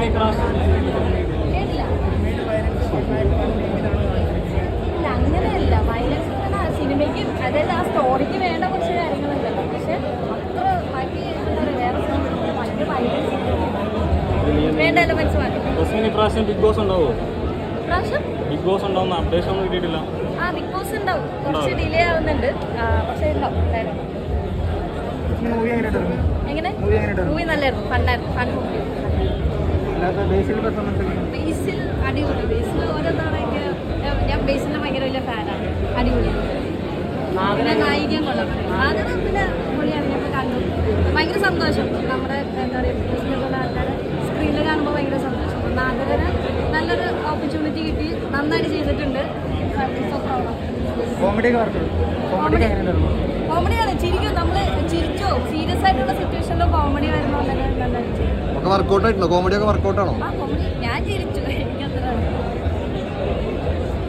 കേട്ടില്ല. ഇല്ല അങ്ങനെയല്ല, വയലൻസ് സിനിമയ്ക്ക് അതായത് ആ സ്റ്റോറിക്ക് വേണ്ട കുറച്ച് കാര്യങ്ങളുണ്ടല്ലോ. പക്ഷെ അത്ര ബാക്കി എന്താ പറയുക, വേറെ സിനിമ ഭയങ്കര വയലൻസ് വേണ്ട എലമെന്റ്സ് വേണ്ട. ഇപ്രാവശ്യം ബിഗ് ബോസ് ഉണ്ടാവോ? ഇപ്രാവശ്യം ബിഗ് ബോസ് ഉണ്ടാവുന്ന അപ്ഡേഷൻ ഒന്നും കിട്ടിയിട്ടില്ല. ആ ബിഗ് ബോസ് ഉണ്ടാവും, കുറച്ച് ഡിലേ ആവുന്നുണ്ട്. പക്ഷേ ഉണ്ടാവും എന്തായാലും. എങ്ങനെ മൂവി നല്ലായിരുന്നു, ഫണ്ണായിരുന്നു, ഫൺ മൂവി. ബേസിൽ അടിപൊളി. ബേസിൽ ഓരോ തവണയൊക്കെ ഞാൻ ബേസിൻ്റെ ഭയങ്കര വലിയ ഫാനാണ്. അടിപൊളി. പിന്നെ നായികയും കൊള്ളാം. നാഗര പിന്നെ പൊളിയാണ്. ഞങ്ങൾ കണ്ടു, ഭയങ്കര സന്തോഷം. നമ്മുടെ എന്താ പറയുക, ബേസിനെ പോലെ ആൾക്കാരെ സ്ക്രീനിൽ കാണുമ്പോൾ ഭയങ്കര സന്തോഷം. നാഗരന് നല്ലൊരു ഓപ്പർച്യൂണിറ്റി കിട്ടി, നന്നായിട്ട് ചെയ്തിട്ടുണ്ട്. കോമഡിയാണ്, ചിരിക്കും. നമ്മൾ ചിരിച്ചോ, സീരിയസ് ആയിട്ടുള്ള സിറ്റുവേഷനിലോ കോമഡി വരുമ്പോൾ നന്നായിട്ട് വർക്കൗട്ട് ആയിട്ടുണ്ടോ? കോമഡി ഒക്കെ വർക്കൗട്ട് ആണോ? ആ കോമഡി ഞാൻ ചിരിച്ചു.